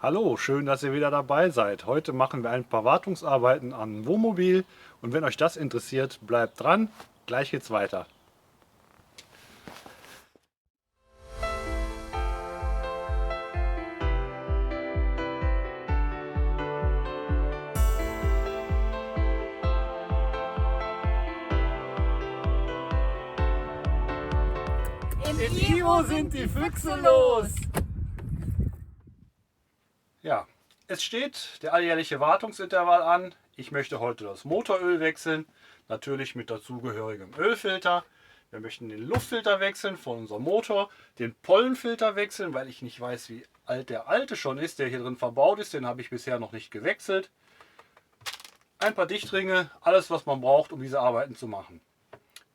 Hallo, schön, dass ihr wieder dabei seid. Heute machen wir ein paar Wartungsarbeiten an Wohnmobil und wenn euch das interessiert, bleibt dran. Gleich geht's weiter. Im Ivo sind die Füchse los! Ja, es steht der alljährliche Wartungsintervall an. Ich möchte heute das Motoröl wechseln, natürlich mit dazugehörigem Ölfilter. Wir möchten den Luftfilter wechseln von unserem Motor, den Pollenfilter wechseln, weil ich nicht weiß, wie alt der alte schon ist, der hier drin verbaut ist. Den habe ich bisher noch nicht gewechselt. Ein paar Dichtringe, alles was man braucht, um diese Arbeiten zu machen.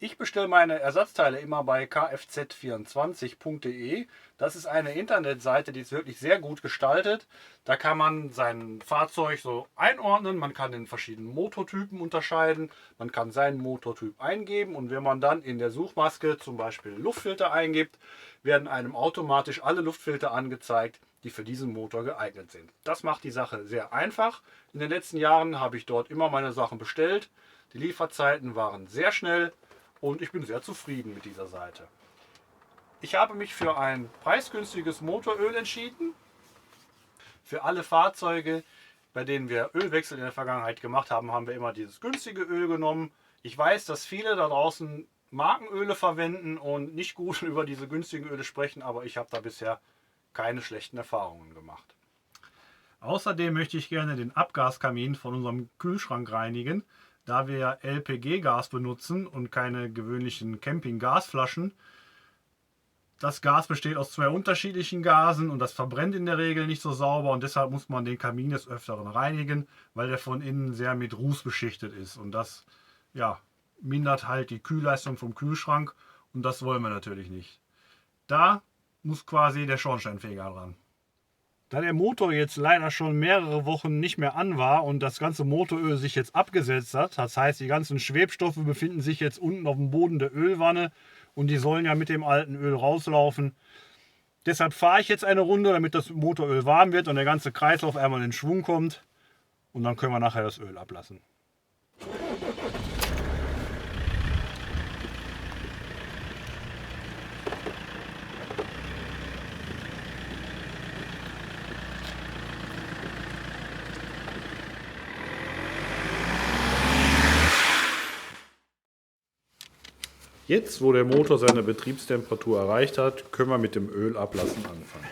Ich bestelle meine Ersatzteile immer bei kfz24.de. Das ist eine Internetseite, die ist wirklich sehr gut gestaltet. Da kann man sein Fahrzeug so einordnen, man kann den verschiedenen Motortypen unterscheiden, man kann seinen Motortyp eingeben und wenn man dann in der Suchmaske zum Beispiel Luftfilter eingibt, werden einem automatisch alle Luftfilter angezeigt, die für diesen Motor geeignet sind. Das macht die Sache sehr einfach. In den letzten Jahren habe ich dort immer meine Sachen bestellt. Die Lieferzeiten waren sehr schnell. Und ich bin sehr zufrieden mit dieser Seite. Ich habe mich für ein preisgünstiges Motoröl entschieden. Für alle Fahrzeuge, bei denen wir Ölwechsel in der Vergangenheit gemacht haben, haben wir immer dieses günstige Öl genommen. Ich weiß, dass viele da draußen Markenöle verwenden und nicht gut über diese günstigen Öle sprechen, aber ich habe da bisher keine schlechten Erfahrungen gemacht. Außerdem möchte ich gerne den Abgaskamin von unserem Kühlschrank reinigen. Da wir LPG-Gas benutzen und keine gewöhnlichen Camping-Gasflaschen. Das Gas besteht aus zwei unterschiedlichen Gasen und das verbrennt in der Regel nicht so sauber und deshalb muss man den Kamin des Öfteren reinigen, weil der von innen sehr mit Ruß beschichtet ist und das mindert halt die Kühlleistung vom Kühlschrank und das wollen wir natürlich nicht. Da muss quasi der Schornsteinfeger dran. Da der Motor jetzt leider schon mehrere Wochen nicht mehr an war und das ganze Motoröl sich jetzt abgesetzt hat, das heißt die ganzen Schwebstoffe befinden sich jetzt unten auf dem Boden der Ölwanne und die sollen ja mit dem alten Öl rauslaufen. Deshalb fahre ich jetzt eine Runde, damit das Motoröl warm wird und der ganze Kreislauf einmal in Schwung kommt und dann können wir nachher das Öl ablassen. Jetzt, wo der Motor seine Betriebstemperatur erreicht hat, können wir mit dem Ölablassen anfangen.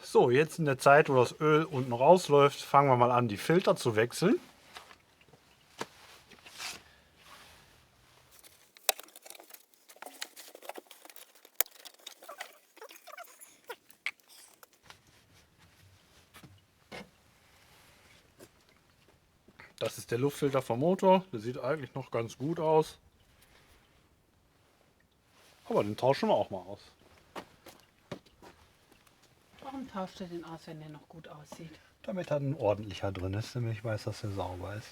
So, jetzt in der Zeit, wo das Öl unten rausläuft, fangen wir mal an, die Filter zu wechseln. Das ist der Luftfilter vom Motor. Der sieht eigentlich noch ganz gut aus. Aber den tauschen wir auch mal aus. Warum tauscht er den aus, wenn der noch gut aussieht? Damit er ein ordentlicher drin ist, damit ich weiß, dass er sauber ist.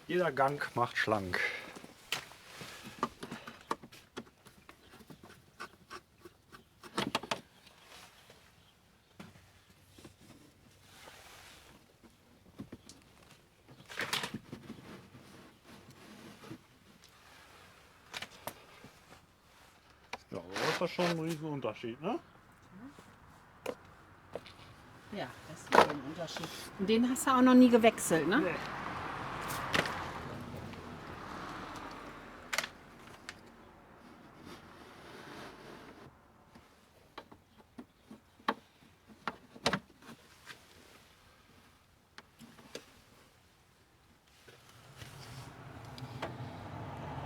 Jeder Gang macht schlank. ist das schon ein riesen Unterschied, ne? Ja, das ist ein Unterschied. Und den hast du auch noch nie gewechselt, ne? Nee.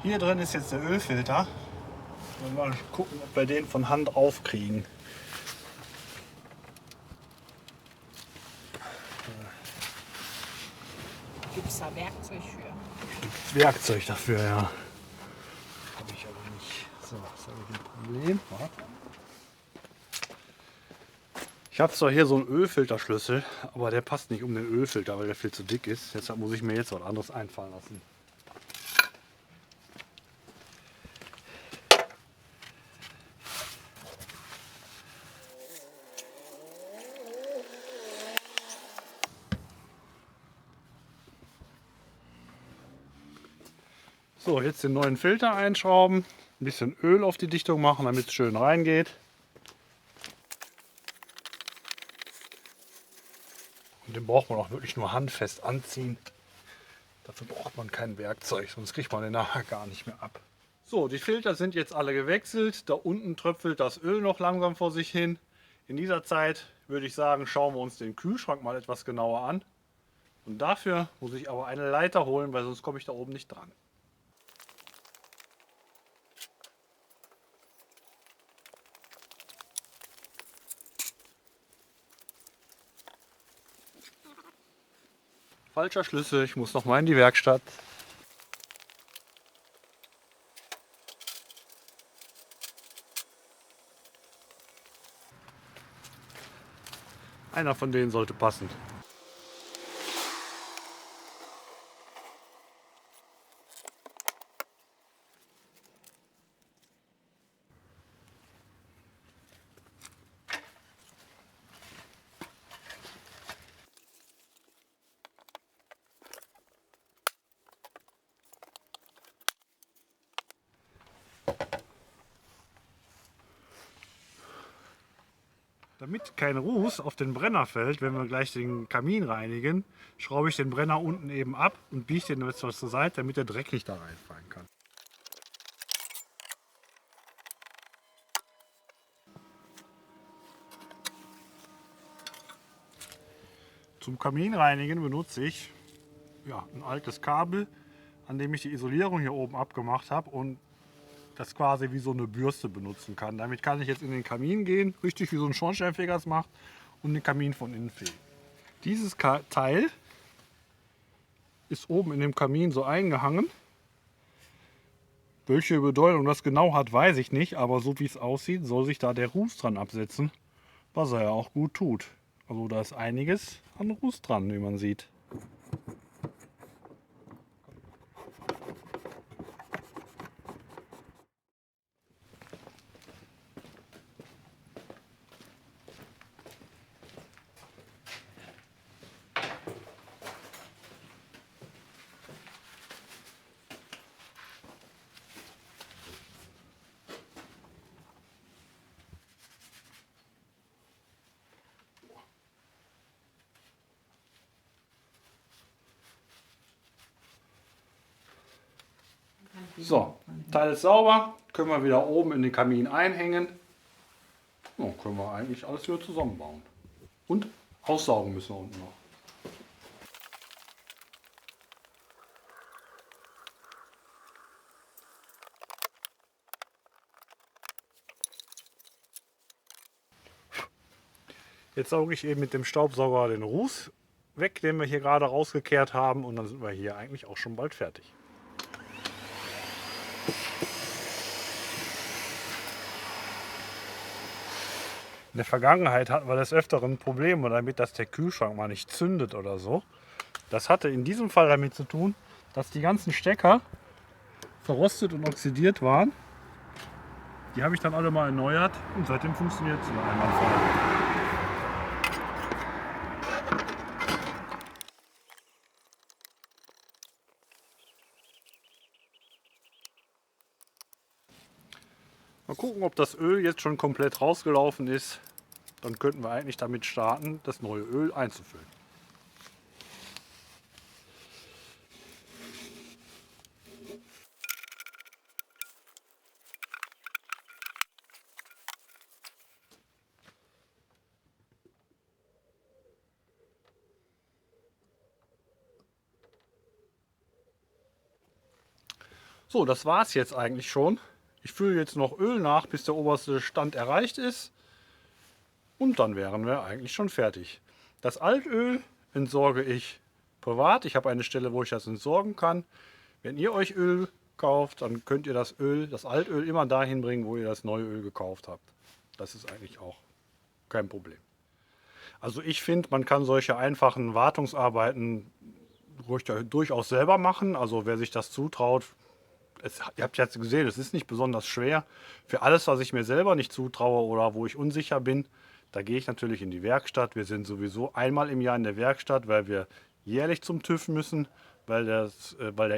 Hier drin ist jetzt der Ölfilter. Mal gucken, ob wir den von Hand aufkriegen. Gibt es da Werkzeug für? Werkzeug dafür, ja. Habe ich aber nicht. So, jetzt habe ich ein Problem. Ich habe zwar hier so einen Ölfilterschlüssel, aber der passt nicht um den Ölfilter, weil der viel zu dick ist. Deshalb muss ich mir jetzt was anderes einfallen lassen. So, jetzt den neuen Filter einschrauben, ein bisschen Öl auf die Dichtung machen, damit es schön reingeht. Und den braucht man auch wirklich nur handfest anziehen. Dafür braucht man kein Werkzeug, sonst kriegt man den nachher gar nicht mehr ab. So, die Filter sind jetzt alle gewechselt. Da unten tröpfelt das Öl noch langsam vor sich hin. In dieser Zeit würde ich sagen, schauen wir uns den Kühlschrank mal etwas genauer an. Und dafür muss ich aber eine Leiter holen, weil sonst komme ich da oben nicht dran. Falscher Schlüssel, ich muss noch mal in die Werkstatt. Einer von denen sollte passen. Damit kein Ruß auf den Brenner fällt, wenn wir gleich den Kamin reinigen, schraube ich den Brenner unten eben ab und biege den etwas zur Seite, damit der Dreck nicht da reinfallen kann. Zum Kaminreinigen benutze ich ein altes Kabel, an dem ich die Isolierung hier oben abgemacht habe und das quasi wie so eine Bürste benutzen kann. Damit kann ich jetzt in den Kamin gehen, richtig wie so ein Schornsteinfeger es macht, und den Kamin von innen fegen. Dieses Teil ist oben in dem Kamin so eingehangen. Welche Bedeutung das genau hat, weiß ich nicht, aber so wie es aussieht, soll sich da der Ruß dran absetzen, was er ja auch gut tut. Also da ist einiges an Ruß dran, wie man sieht. So, Teil ist sauber, können wir wieder oben in den Kamin einhängen. Ja, können wir eigentlich alles wieder zusammenbauen. Und aussaugen müssen wir unten noch. Jetzt sauge ich eben mit dem Staubsauger den Ruß weg, den wir hier gerade rausgekehrt haben, und dann sind wir hier eigentlich auch schon bald fertig. In der Vergangenheit hatten wir des Öfteren Probleme damit, dass der Kühlschrank mal nicht zündet oder so. Das hatte in diesem Fall damit zu tun, dass die ganzen Stecker verrostet und oxidiert waren. Die habe ich dann alle mal erneuert und seitdem funktioniert es einwandfrei. Mal gucken, ob das Öl jetzt schon komplett rausgelaufen ist. Dann könnten wir eigentlich damit starten, das neue Öl einzufüllen. So, das war es jetzt eigentlich schon. Ich fülle jetzt noch Öl nach, bis der oberste Stand erreicht ist. Und dann wären wir eigentlich schon fertig. Das Altöl entsorge ich privat. Ich habe eine Stelle, wo ich das entsorgen kann. Wenn ihr euch Öl kauft, dann könnt ihr das Altöl immer dahin bringen, wo ihr das neue Öl gekauft habt. Das ist eigentlich auch kein Problem. Also ich finde, man kann solche einfachen Wartungsarbeiten durchaus selber machen. Also wer sich das zutraut, ihr habt jetzt gesehen, es ist nicht besonders schwer. Für alles, was ich mir selber nicht zutraue oder wo ich unsicher bin, da gehe ich natürlich in die Werkstatt. Wir sind sowieso einmal im Jahr in der Werkstatt, weil wir jährlich zum TÜV müssen, weil der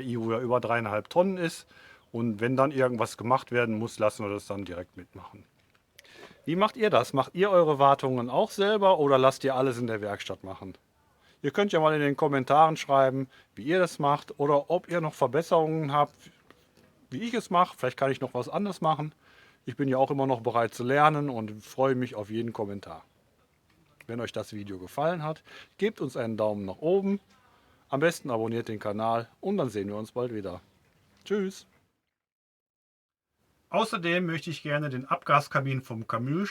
IU ja über 3,5 Tonnen ist. Und wenn dann irgendwas gemacht werden muss, lassen wir das dann direkt mitmachen. Wie macht ihr das? Macht ihr eure Wartungen auch selber oder lasst ihr alles in der Werkstatt machen? Ihr könnt ja mal in den Kommentaren schreiben, wie ihr das macht oder ob ihr noch Verbesserungen habt, wie ich es mache. Vielleicht kann ich noch was anderes machen. Ich bin ja auch immer noch bereit zu lernen und freue mich auf jeden Kommentar. Wenn euch das Video gefallen hat, gebt uns einen Daumen nach oben. Am besten abonniert den Kanal und dann sehen wir uns bald wieder. Tschüss! Außerdem möchte ich gerne den Abgaskamin vom Camül...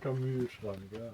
Camülschrank, ja.